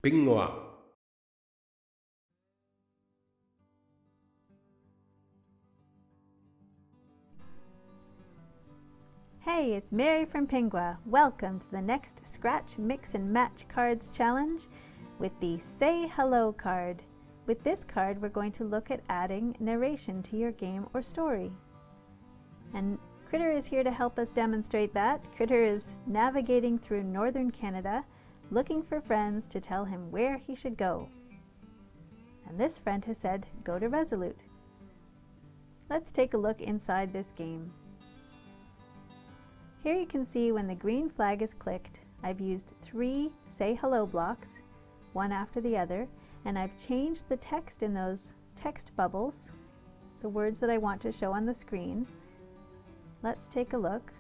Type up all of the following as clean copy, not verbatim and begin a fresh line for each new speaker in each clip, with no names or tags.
Pingua.
Hey, it's Mary from Pingua. Welcome to the next Scratch, Mix and Match Cards Challenge with the Say Hello card. With this card, we're going to look at adding narration to your game or story. And Critter is here to help us demonstrate that. Critter is navigating through northern Canada, looking for friends to tell him where he should go. And this friend has said, go to Resolute. Let's take a look inside this game. Here you can see when the green flag is clicked, I've used 3 Say Hello blocks, one after the other, and I've changed the text in those text bubbles, the words that I want to show on the screen. Let's take a look.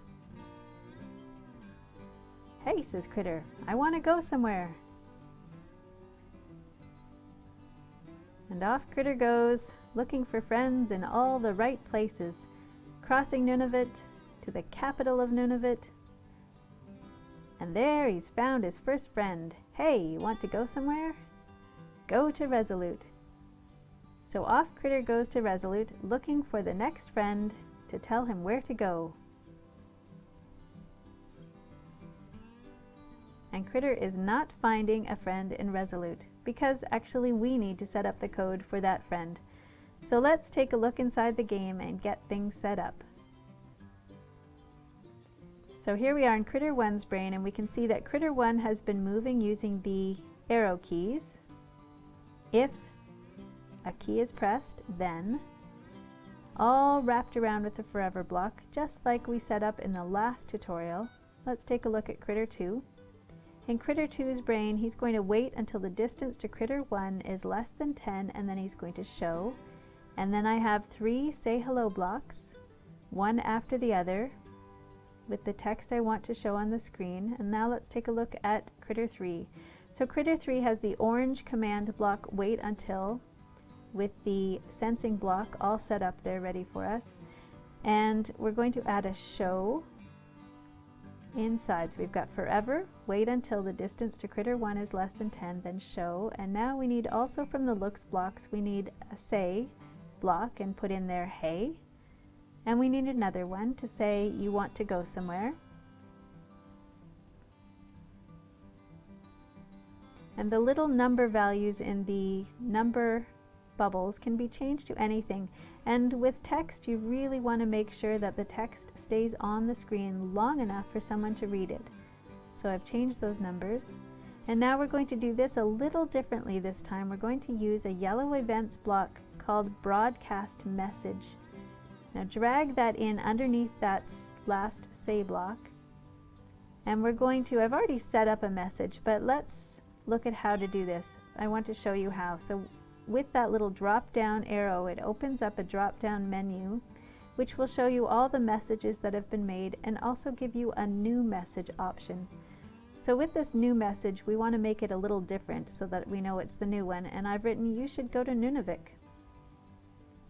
Hey, says Critter, I want to go somewhere. And off Critter goes, looking for friends in all the right places, crossing Nunavut, to the capital of Nunavut, and there he's found his first friend. Hey, you want to go somewhere? Go to Resolute. So off Critter goes to Resolute, looking for the next friend to tell him where to go. And Critter is not finding a friend in Resolute, because actually we need to set up the code for that friend. So let's take a look inside the game and get things set up. So here we are in Critter 1's brain, and we can see that Critter 1 has been moving using the arrow keys. If a key is pressed, then, all wrapped around with the forever block, just like we set up in the last tutorial. Let's take a look at Critter 2. In Critter 2's brain, he's going to wait until the distance to Critter 1 is less than 10, and then he's going to show. And then I have 3 Say Hello blocks, one after the other, with the text I want to show on the screen. And now let's take a look at Critter 3. So Critter 3 has the orange command block wait until, with the sensing block all set up there ready for us. And we're going to add a show inside. So we've got forever, wait until the distance to Critter 1 is less than 10, then show. And now we need also from the looks blocks, we need a say block and put in there hey. And we need another one to say you want to go somewhere. And the little number values in the number bubbles can be changed to anything. And with text, you really want to make sure that the text stays on the screen long enough for someone to read it. So I've changed those numbers. And now we're going to do this a little differently this time. We're going to use a yellow events block called broadcast message. Now drag that in underneath that last say block, and we're going to, I've already set up a message, but let's look at how to do this. I want to show you how. So with that little drop down arrow, it opens up a drop down menu which will show you all the messages that have been made and also give you a new message option. So with this new message, we want to make it a little different so that we know it's the new one, and I've written you should go to Nunavik.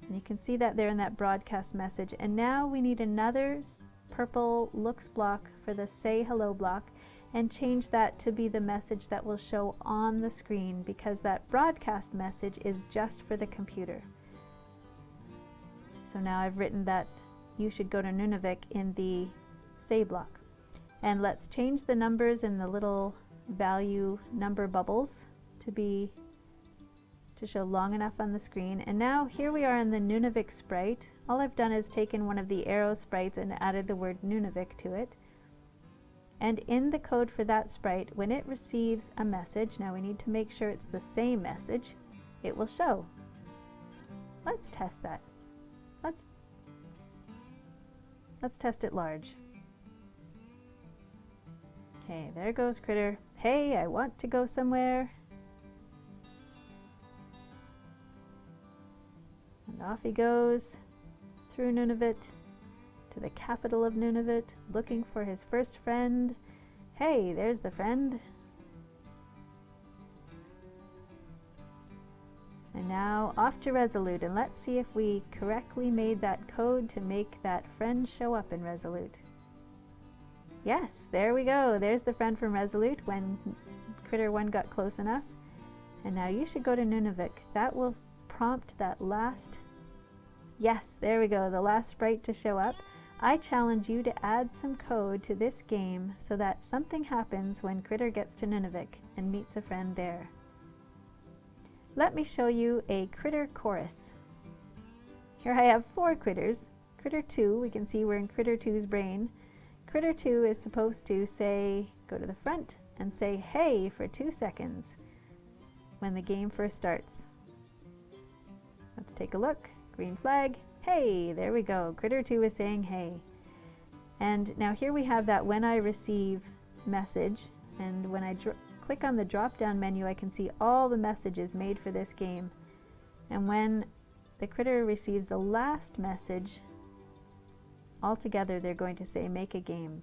And you can see that there in that broadcast message. And now we need another purple looks block for the Say Hello block and change that to be the message that will show on the screen, because that broadcast message is just for the computer. So now I've written that you should go to Nunavik in the Say block. And let's change the numbers in the little value number bubbles to show long enough on the screen. And now here we are in the Nunavik sprite. All I've done is taken one of the arrow sprites and added the word Nunavik to it. And in the code for that sprite, when it receives a message, now we need to make sure it's the same message, it will show. Let's test that. Let's test it large. Okay, there goes Critter. Hey, I want to go somewhere. And off he goes through Nunavut to the capital of Nunavut, looking for his first friend. Hey, there's the friend. And now off to Resolute, and let's see if we correctly made that code to make that friend show up in Resolute. Yes, there we go. There's the friend from Resolute when Critter 1 got close enough. And now you should go to Nunavik. That will prompt that last, yes, there we go, the last sprite to show up. I challenge you to add some code to this game so that something happens when Critter gets to Nunavik and meets a friend there. Let me show you a Critter chorus. Here I have 4 critters. Critter 2, we can see we're in Critter 2's brain. Critter 2 is supposed to say, go to the front and say hey for 2 seconds when the game first starts. Let's take a look. Green flag. Hey, there we go. Critter 2 is saying hey. And now here we have that when I receive message, and when I click on the drop down menu I can see all the messages made for this game. And when the critter receives the last message, altogether they're going to say make a game.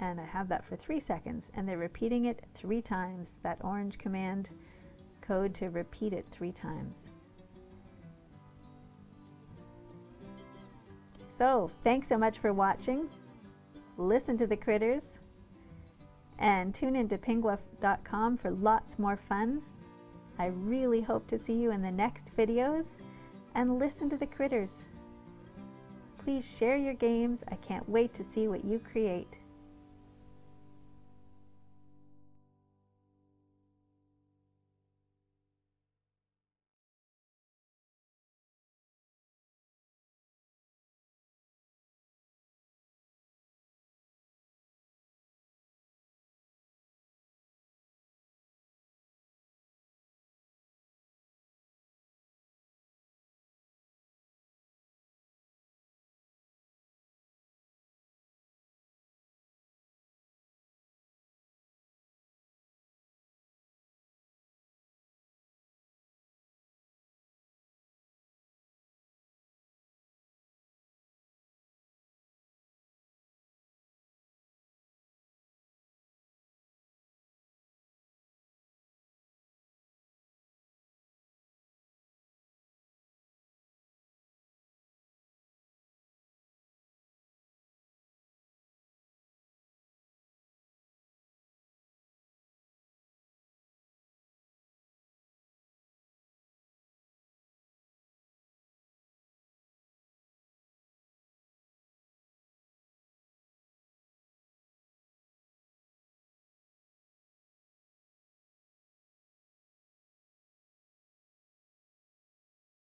And I have that for 3 seconds, and they're repeating it 3 times, that orange command code to repeat it 3 times. So, thanks so much for watching. Listen to the critters, and tune into pingwuff.com for lots more fun. I really hope to see you in the next videos, and listen to the critters. Please share your games. I can't wait to see what you create.